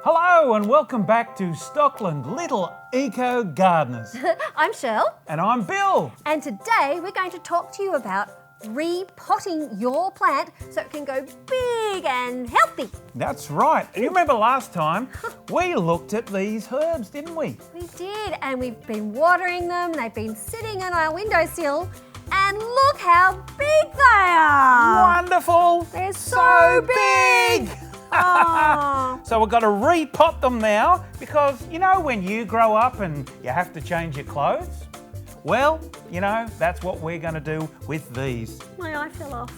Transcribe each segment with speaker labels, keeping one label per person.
Speaker 1: Hello and welcome back to Stockland Little Eco Gardeners.
Speaker 2: I'm Shirl.
Speaker 1: And I'm Bill.
Speaker 2: And today we're going to talk to you about repotting your plant so it can go big and healthy.
Speaker 1: That's right. And you remember last time we looked at these herbs, didn't we?
Speaker 2: We did, and we've been watering them. They've been sitting on our windowsill. And look how big they are.
Speaker 1: Wonderful.
Speaker 2: They're so
Speaker 1: big.
Speaker 2: Oh.
Speaker 1: So we've got to repot them now because, you know, when you grow up and you have to change your clothes, well, you know, that's what we're going to do with these.
Speaker 2: My eye fell off.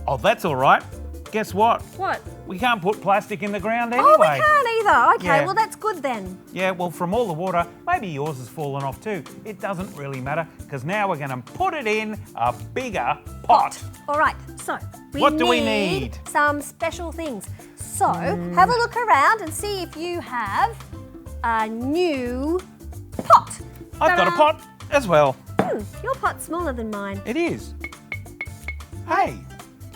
Speaker 1: Oh, that's all right. Guess what?
Speaker 2: What?
Speaker 1: We can't put plastic in the ground anyway.
Speaker 2: Oh, we can't either. Okay,
Speaker 1: Yeah.
Speaker 2: well, that's good then.
Speaker 1: Yeah, well, from all the water, maybe yours has fallen off too. It doesn't really matter because now we're going to put it in a bigger pot.
Speaker 2: All right, so
Speaker 1: What do we need?
Speaker 2: Some special things. So have a look around and see if you have a new pot.
Speaker 1: I've got a pot as well.
Speaker 2: Your pot's smaller than mine.
Speaker 1: It is. Hey,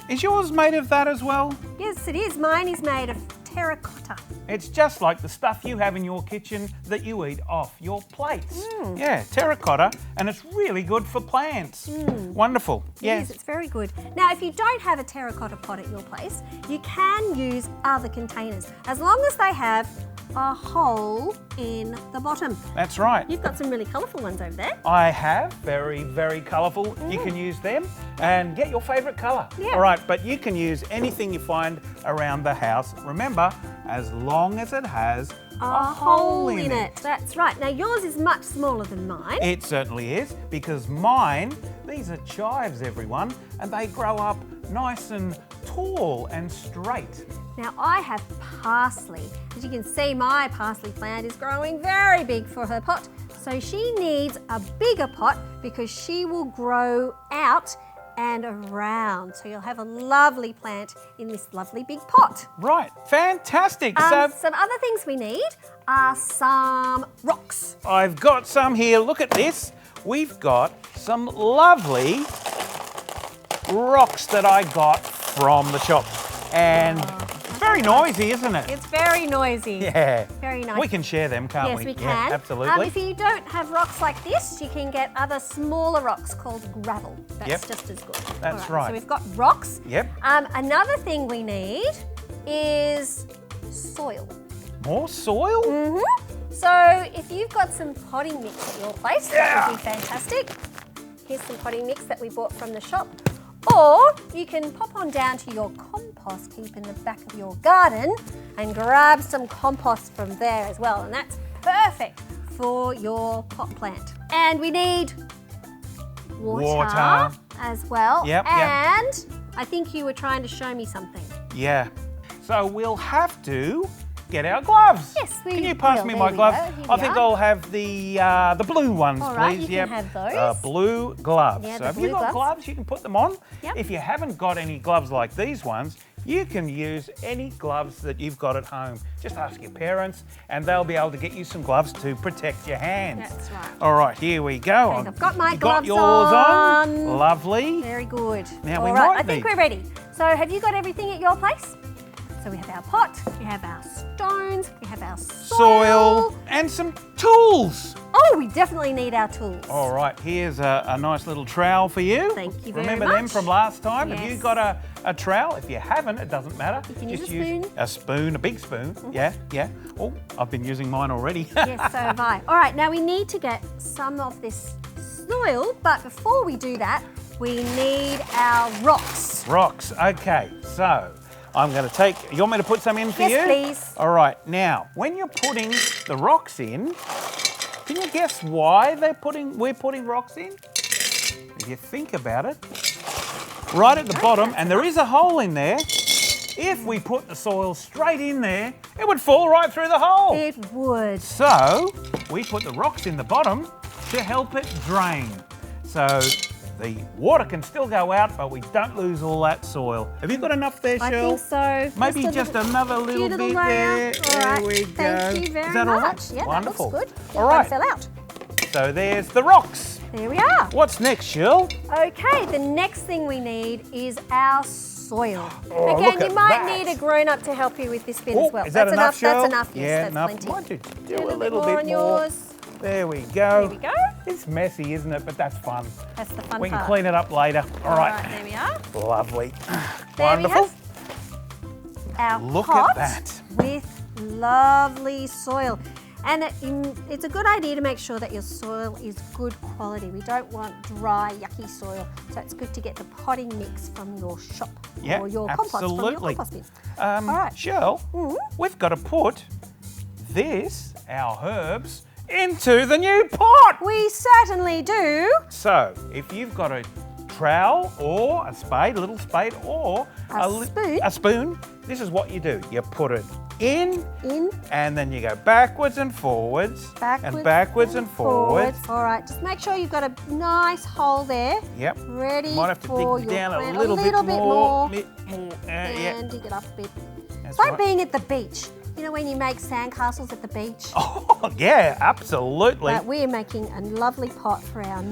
Speaker 1: is yours made of that as well?
Speaker 2: Yes, it is. Mine is made of terracotta.
Speaker 1: It's just like the stuff you have in your kitchen that you eat off your plates. Yeah, terracotta, and it's really good for plants. Wonderful.
Speaker 2: Yes, it's very good. Now, if you don't have a terracotta pot at your place, you can use other containers, as long as they have a hole in the bottom.
Speaker 1: That's right.
Speaker 2: You've got some really colourful ones over there.
Speaker 1: I have, very, very colourful. You can use them and get your favourite colour.
Speaker 2: Yeah.
Speaker 1: All right, but you can use anything you find around the house. Remember, as long as it has a hole in it.
Speaker 2: That's right. Now, yours is much smaller than mine.
Speaker 1: It certainly is, because mine, these are chives, everyone, and they grow up nice and tall and straight.
Speaker 2: Now, I have parsley. As you can see, my parsley plant is growing very big for her pot. So she needs a bigger pot because she will grow out and around. So you'll have a lovely plant in this lovely big pot.
Speaker 1: Right, fantastic.
Speaker 2: Some other things we need are some rocks.
Speaker 1: I've got some here. Look at this. We've got some lovely rocks that I got from the shop. And it's very noisy, isn't it?
Speaker 2: It's very noisy.
Speaker 1: Yeah.
Speaker 2: Very nice.
Speaker 1: We can share them, can't
Speaker 2: Yes,
Speaker 1: we?
Speaker 2: we can.
Speaker 1: Yeah, absolutely.
Speaker 2: If you don't have rocks like this, you can get other smaller rocks called gravel. That's
Speaker 1: Yep.
Speaker 2: just as good.
Speaker 1: That's
Speaker 2: All
Speaker 1: right.
Speaker 2: So we've got rocks.
Speaker 1: Yep.
Speaker 2: Another thing we need is soil.
Speaker 1: More soil?
Speaker 2: So if you've got some potting mix at your place, that would be fantastic. Here's some potting mix that we bought from the shop. Or you can pop on down to your compost heap in the back of your garden and grab some compost from there as well. And that's perfect for your pot plant. And we need water as well.
Speaker 1: Yep.
Speaker 2: And I think you were trying to show me something.
Speaker 1: Yeah. So we'll have to get our gloves.
Speaker 2: Yes, we
Speaker 1: Can you pass
Speaker 2: will.
Speaker 1: me
Speaker 2: There
Speaker 1: my
Speaker 2: we
Speaker 1: gloves?
Speaker 2: go. Here
Speaker 1: I
Speaker 2: we
Speaker 1: think
Speaker 2: are.
Speaker 1: I'll have the blue ones,
Speaker 2: All right,
Speaker 1: please.
Speaker 2: you can have those.
Speaker 1: Blue gloves.
Speaker 2: Yeah,
Speaker 1: so
Speaker 2: the
Speaker 1: if you've
Speaker 2: blue
Speaker 1: got
Speaker 2: gloves.
Speaker 1: gloves, you can put them on.
Speaker 2: Yep.
Speaker 1: If you haven't got any gloves like these ones, you can use any gloves that you've got at home. Just ask your parents and they'll be able to get you some gloves to protect your hands.
Speaker 2: That's right.
Speaker 1: All right, here we go.
Speaker 2: Okay, I've got my
Speaker 1: You got
Speaker 2: gloves
Speaker 1: yours
Speaker 2: on.
Speaker 1: Lovely.
Speaker 2: Very good.
Speaker 1: Now
Speaker 2: All
Speaker 1: we
Speaker 2: right,
Speaker 1: might
Speaker 2: I think
Speaker 1: need-
Speaker 2: we're ready. So have you got everything at your place? So we have our pot, we have our stones, we have our
Speaker 1: Soil and some tools.
Speaker 2: Oh, we definitely need our tools.
Speaker 1: All right, here's a nice little trowel for you.
Speaker 2: Thank you very
Speaker 1: Remember them
Speaker 2: much.
Speaker 1: from last time? Have you
Speaker 2: Yes.
Speaker 1: got a trowel? If you haven't, it doesn't matter.
Speaker 2: You can use
Speaker 1: Just
Speaker 2: a spoon.
Speaker 1: a spoon, a big spoon. Yeah. Oh, I've been using mine already.
Speaker 2: Yes, so have I. All right, now we need to get some of this soil, but before we do that, we need our rocks.
Speaker 1: Rocks. Okay, so I'm going to take. You want me to put some in for you?
Speaker 2: Yes, please.
Speaker 1: All right. Now, when you're putting the rocks in, can you guess why we're putting rocks in? If you think about it, right at the bottom, and there is a hole in there. If we put the soil straight in there, it would fall right through the hole.
Speaker 2: It would.
Speaker 1: So we put the rocks in the bottom to help it drain. So the water can still go out, but we don't lose all that soil. Have you got enough there,
Speaker 2: I
Speaker 1: Shirl?
Speaker 2: think so.
Speaker 1: Maybe just another little
Speaker 2: few
Speaker 1: bit
Speaker 2: layer.
Speaker 1: there.
Speaker 2: All right.
Speaker 1: There we go.
Speaker 2: Thank you very
Speaker 1: Is that all
Speaker 2: much.
Speaker 1: right?
Speaker 2: Yeah,
Speaker 1: Wonderful.
Speaker 2: that looks good.
Speaker 1: All right.
Speaker 2: One fell out.
Speaker 1: So there's the rocks.
Speaker 2: There we are.
Speaker 1: What's next, Shirl?
Speaker 2: Okay, the next thing we need is our soil. soil.
Speaker 1: Oh,
Speaker 2: Again,
Speaker 1: look
Speaker 2: you
Speaker 1: at
Speaker 2: might
Speaker 1: that.
Speaker 2: need a grown-up to help you with this bin
Speaker 1: Oh,
Speaker 2: as well.
Speaker 1: is that
Speaker 2: That's
Speaker 1: enough, Cheryl?
Speaker 2: That's enough, yes,
Speaker 1: Yeah,
Speaker 2: that's
Speaker 1: enough.
Speaker 2: plenty.
Speaker 1: Why don't you do
Speaker 2: Do
Speaker 1: a little
Speaker 2: more
Speaker 1: bit
Speaker 2: on
Speaker 1: more?
Speaker 2: yours.
Speaker 1: There we go.
Speaker 2: There we go.
Speaker 1: It's messy, isn't it? But that's fun.
Speaker 2: That's the fun
Speaker 1: We can
Speaker 2: part.
Speaker 1: clean it up later. All right.
Speaker 2: there we are.
Speaker 1: Lovely.
Speaker 2: There
Speaker 1: Wonderful.
Speaker 2: we have our
Speaker 1: Look
Speaker 2: pot
Speaker 1: at that.
Speaker 2: with lovely soil. And it's a good idea to make sure that your soil is good quality. We don't want dry, yucky soil. So it's good to get the potting mix from your shop
Speaker 1: Yeah,
Speaker 2: or your compost from your
Speaker 1: absolutely.
Speaker 2: compost bin.
Speaker 1: All
Speaker 2: right.
Speaker 1: Cheryl, we've got to put this, our herbs, into the new pot.
Speaker 2: We certainly do.
Speaker 1: So, if you've got a trowel or a spade, a little spade, or
Speaker 2: A spoon.
Speaker 1: a spoon, this is what you do. You put it in,
Speaker 2: In,
Speaker 1: and then you go backwards and forwards, and backwards and forwards.
Speaker 2: All right, just make sure you've got a nice hole there.
Speaker 1: Yep.
Speaker 2: Ready
Speaker 1: Might have to
Speaker 2: for
Speaker 1: dig
Speaker 2: your
Speaker 1: down
Speaker 2: plant.
Speaker 1: a little bit more. Yeah.
Speaker 2: And dig it up a bit.
Speaker 1: That's
Speaker 2: It's like
Speaker 1: right.
Speaker 2: being at the beach. You know when you make sandcastles at the beach?
Speaker 1: Oh, yeah, absolutely.
Speaker 2: But we're making a lovely pot for our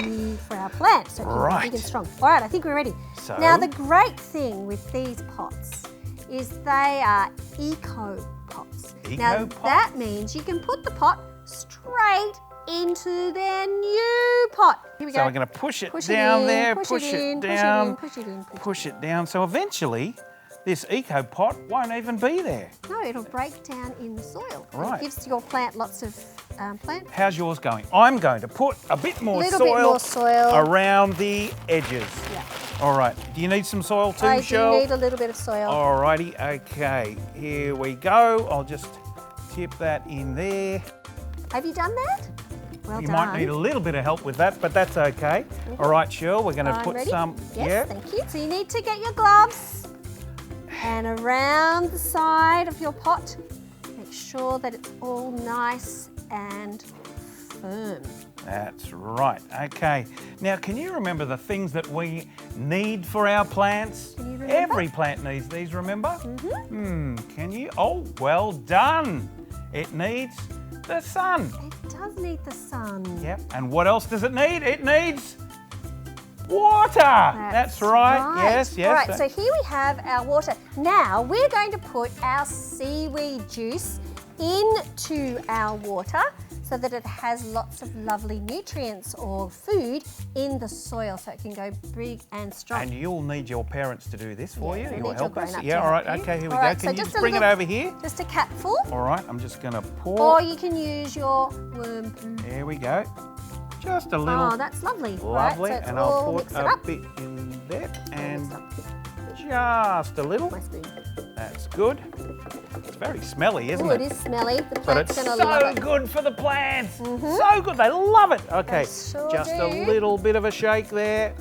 Speaker 2: plant, so it can be
Speaker 1: Right.
Speaker 2: big and strong. All right, I think we're ready.
Speaker 1: So-
Speaker 2: Now the great thing with these pots is they are eco pots. Now
Speaker 1: Eco pots?
Speaker 2: that means you can put the pot straight into their new pot. Here we go.
Speaker 1: So we're going to push it
Speaker 2: Push
Speaker 1: down
Speaker 2: in,
Speaker 1: there,
Speaker 2: push
Speaker 1: push
Speaker 2: it in,
Speaker 1: it
Speaker 2: push it
Speaker 1: down,
Speaker 2: in, push it in,
Speaker 1: push it down. So eventually, this eco pot won't even be there.
Speaker 2: No, it'll break down in the soil.
Speaker 1: Right.
Speaker 2: It gives your plant lots of plant.
Speaker 1: How's yours going? I'm going to put a bit more
Speaker 2: Little bit more soil.
Speaker 1: around the edges.
Speaker 2: Yeah.
Speaker 1: All right. Do you need some soil too,
Speaker 2: I do
Speaker 1: Shell?
Speaker 2: need a little bit of soil.
Speaker 1: All righty. Okay. Here we go. I'll just tip that in there.
Speaker 2: Have you done that? Well
Speaker 1: You
Speaker 2: done.
Speaker 1: might need a little bit of help with that, but that's okay. All right, Shell. We're going to
Speaker 2: I'm
Speaker 1: put
Speaker 2: ready?
Speaker 1: some.
Speaker 2: Yes,
Speaker 1: Yeah.
Speaker 2: thank you. So you need to get your gloves and around the side of your pot, make sure that it's all nice and firm.
Speaker 1: That's right. Okay. Now, can you remember the things that we need for our plants?
Speaker 2: Can you remember?
Speaker 1: Every plant needs these, remember? Can you? Oh, well done. It needs the sun.
Speaker 2: It does need the sun.
Speaker 1: Yep. And what else does it need? It needs water. That's right. Yes, yes.
Speaker 2: All right, so here we have our water. Now we're going to put our seaweed juice into our water so that it has lots of lovely nutrients or food in the soil so it can go big and strong.
Speaker 1: And you'll need your parents to do this for
Speaker 2: Yeah,
Speaker 1: you.
Speaker 2: we
Speaker 1: You'll
Speaker 2: need your
Speaker 1: help us.
Speaker 2: grown-up
Speaker 1: Yeah,
Speaker 2: to
Speaker 1: all right.
Speaker 2: help you.
Speaker 1: Okay, here we
Speaker 2: All
Speaker 1: go.
Speaker 2: right,
Speaker 1: Can
Speaker 2: so
Speaker 1: you
Speaker 2: just
Speaker 1: just
Speaker 2: a
Speaker 1: bring it
Speaker 2: little-
Speaker 1: over here?
Speaker 2: Just a capful,
Speaker 1: All right, I'm just going to pour.
Speaker 2: or you can use your worm poo.
Speaker 1: There we go. Just a little.
Speaker 2: Oh, that's lovely.
Speaker 1: Lovely.
Speaker 2: Right, so
Speaker 1: And
Speaker 2: all
Speaker 1: I'll put
Speaker 2: mix it
Speaker 1: a
Speaker 2: up.
Speaker 1: bit in there and
Speaker 2: Mix up.
Speaker 1: just a little.
Speaker 2: My spoon.
Speaker 1: That's good. It's very smelly, isn't
Speaker 2: Oh,
Speaker 1: it?
Speaker 2: it is smelly. The
Speaker 1: But
Speaker 2: plant's
Speaker 1: it's
Speaker 2: going to love
Speaker 1: so
Speaker 2: it.
Speaker 1: good for the plants. So good. They love it. Okay.
Speaker 2: sure
Speaker 1: Just
Speaker 2: do.
Speaker 1: a little bit of a shake there.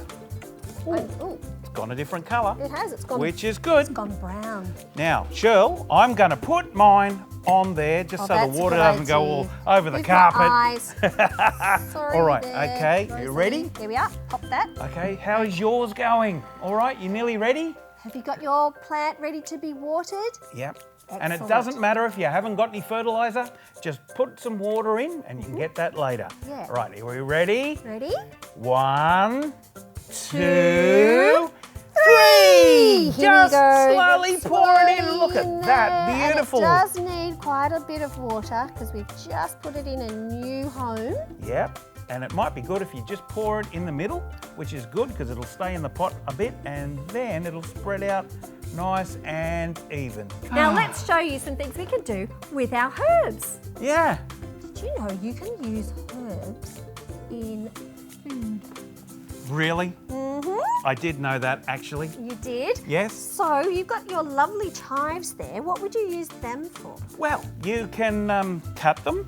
Speaker 2: Oh,
Speaker 1: It's gone a different colour,
Speaker 2: it has. It's gone.
Speaker 1: which is good.
Speaker 2: It's gone brown.
Speaker 1: Now, Shirl, I'm going to put mine on there just
Speaker 2: Oh,
Speaker 1: so the
Speaker 2: that's a
Speaker 1: water
Speaker 2: good
Speaker 1: doesn't go all
Speaker 2: idea.
Speaker 1: over the
Speaker 2: We've got
Speaker 1: carpet.
Speaker 2: eyes. Sorry
Speaker 1: All right,
Speaker 2: there,
Speaker 1: okay, you
Speaker 2: Rosie.
Speaker 1: ready?
Speaker 2: Here we are. Pop that.
Speaker 1: Okay, how is yours going? All right, you nearly ready?
Speaker 2: Have you got your plant ready to be watered?
Speaker 1: Yep. And it
Speaker 2: Excellent.
Speaker 1: doesn't matter if you haven't got any fertiliser, just put some water in and you can get that later.
Speaker 2: Yeah.
Speaker 1: Right, are we ready?
Speaker 2: Ready?
Speaker 1: 1, 2, 3!
Speaker 2: Here we
Speaker 1: Just
Speaker 2: go.
Speaker 1: slowly
Speaker 2: Get
Speaker 1: pour it in.
Speaker 2: slowly
Speaker 1: Look at
Speaker 2: in
Speaker 1: that,
Speaker 2: there.
Speaker 1: beautiful.
Speaker 2: And it does need quite a bit of water because we've just put it in a new home.
Speaker 1: Yep. And it might be good if you just pour it in the middle, which is good because it'll stay in the pot a bit and then it'll spread out nice and even.
Speaker 2: Now let's show you some things we can do with our herbs.
Speaker 1: Yeah.
Speaker 2: Did you know you can use herbs in food?
Speaker 1: Really? I did know that actually.
Speaker 2: You did?
Speaker 1: Yes.
Speaker 2: So you've got your lovely chives there. What would you use them for?
Speaker 1: Well, you can cut them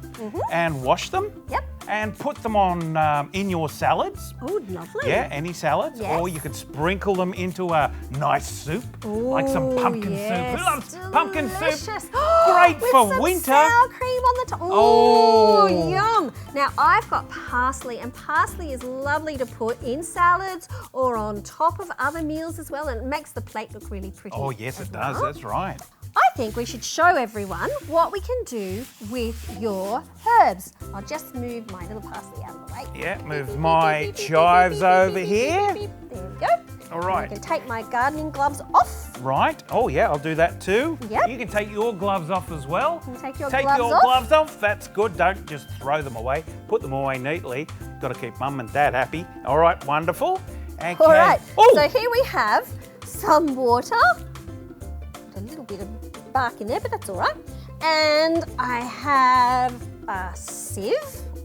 Speaker 1: and wash them
Speaker 2: Yep.
Speaker 1: and put them on in your salads.
Speaker 2: Oh, lovely.
Speaker 1: Yeah, any salads.
Speaker 2: Yes.
Speaker 1: Or you could sprinkle them into a nice soup, like some pumpkin soup. Who loves pumpkin soup?
Speaker 2: Delicious.
Speaker 1: Great
Speaker 2: With
Speaker 1: for
Speaker 2: some
Speaker 1: winter.
Speaker 2: sour cream on the top.
Speaker 1: Oh.
Speaker 2: Oh, yum. Now, I've got parsley, and parsley is lovely to put in salads or on top of other meals as well, and it makes the plate look really pretty.
Speaker 1: Oh, yes,
Speaker 2: as
Speaker 1: it does.
Speaker 2: well.
Speaker 1: That's right.
Speaker 2: I think we should show everyone what we can do with your herbs. I'll just move my little parsley out of the way.
Speaker 1: Yeah, move my chives over here.
Speaker 2: There we go.
Speaker 1: All right.
Speaker 2: I can take my gardening gloves off.
Speaker 1: Right. Oh, yeah, I'll do that too.
Speaker 2: Yep.
Speaker 1: You can take your gloves off as well.
Speaker 2: You take your
Speaker 1: Take
Speaker 2: gloves
Speaker 1: your
Speaker 2: off.
Speaker 1: gloves off. That's good. Don't just throw them away. Put them away neatly. Got to keep Mum and Dad happy. All right, wonderful. Okay.
Speaker 2: All right.
Speaker 1: Oh,
Speaker 2: So here we have some water. Got a little bit of bark in there, but that's all right. And I have a sieve.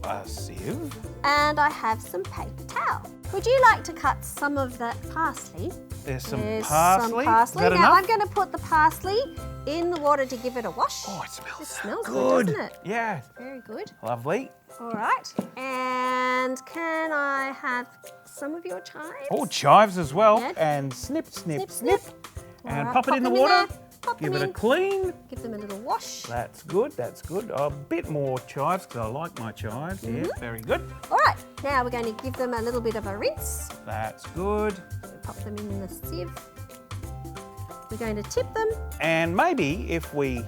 Speaker 1: a sieve.
Speaker 2: And I have some paper towel. Would you like to cut some of that parsley?
Speaker 1: There's some
Speaker 2: There's
Speaker 1: parsley.
Speaker 2: some parsley.
Speaker 1: Is that
Speaker 2: Now
Speaker 1: enough?
Speaker 2: I'm going to put the parsley in the water to give it a wash.
Speaker 1: Oh, it smells,
Speaker 2: It
Speaker 1: so
Speaker 2: smells
Speaker 1: good.
Speaker 2: good, doesn't it?
Speaker 1: Yeah.
Speaker 2: Very good.
Speaker 1: Lovely.
Speaker 2: All right. And can I have some of your chives?
Speaker 1: Oh, chives as well.
Speaker 2: Yeah.
Speaker 1: And snip, snip,
Speaker 2: Snip,
Speaker 1: snip.
Speaker 2: snip.
Speaker 1: And
Speaker 2: All right,
Speaker 1: pop it in the
Speaker 2: them
Speaker 1: water.
Speaker 2: there. Pop
Speaker 1: Give
Speaker 2: them
Speaker 1: it a
Speaker 2: in.
Speaker 1: clean.
Speaker 2: Give them a little wash.
Speaker 1: That's good, that's good. A bit more chives because I like my chives. Yeah, very good.
Speaker 2: All right. Now we're going to give them a little bit of a rinse.
Speaker 1: That's good.
Speaker 2: Pop them in the sieve. We're going to tip them.
Speaker 1: And maybe if we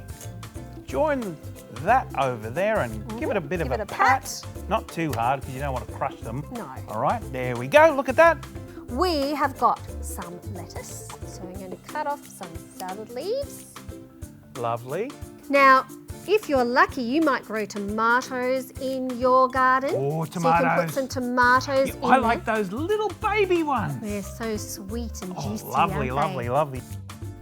Speaker 1: join that over there and give it a bit
Speaker 2: Give
Speaker 1: of
Speaker 2: it
Speaker 1: a
Speaker 2: a pat.
Speaker 1: Not too hard because you don't want to crush them.
Speaker 2: No.
Speaker 1: All right, there we go. Look at that.
Speaker 2: We have got some lettuce. So I'm going to cut off some salad leaves.
Speaker 1: Lovely.
Speaker 2: Now, if you're lucky, you might grow tomatoes in your garden.
Speaker 1: Oh,
Speaker 2: So you can
Speaker 1: tomatoes.
Speaker 2: put some tomatoes
Speaker 1: Yeah,
Speaker 2: in
Speaker 1: I like those little baby ones.
Speaker 2: They're so sweet and
Speaker 1: Oh,
Speaker 2: juicy,
Speaker 1: lovely,
Speaker 2: aren't
Speaker 1: lovely,
Speaker 2: they?
Speaker 1: lovely.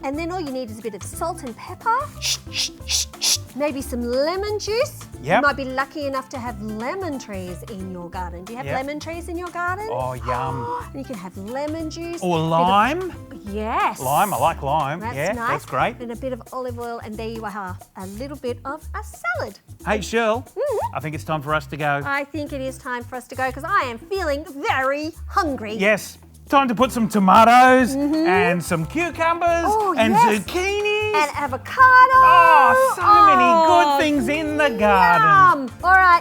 Speaker 2: And then all you need is a bit of salt and pepper,
Speaker 1: Shh, shh, shh, shh.
Speaker 2: maybe some lemon juice.
Speaker 1: Yep.
Speaker 2: You might be lucky enough to have lemon trees in your garden. Do you have
Speaker 1: Yep.
Speaker 2: lemon trees in your garden?
Speaker 1: Oh, yum.
Speaker 2: And you can have lemon juice.
Speaker 1: Or
Speaker 2: bit of-
Speaker 1: lime.
Speaker 2: Yes.
Speaker 1: Lime, I like lime.
Speaker 2: That's
Speaker 1: yeah,
Speaker 2: nice.
Speaker 1: that's great.
Speaker 2: And a bit of olive oil, and there you are, a little bit of a salad.
Speaker 1: Hey, Shirl, I think it's time for us to go.
Speaker 2: I think it is time for us to go because I am feeling very hungry.
Speaker 1: Yes, time to put some tomatoes and some cucumbers
Speaker 2: Oh,
Speaker 1: and
Speaker 2: yes.
Speaker 1: zucchinis.
Speaker 2: And avocado.
Speaker 1: Oh, so many good things in the garden.
Speaker 2: Yum. All right.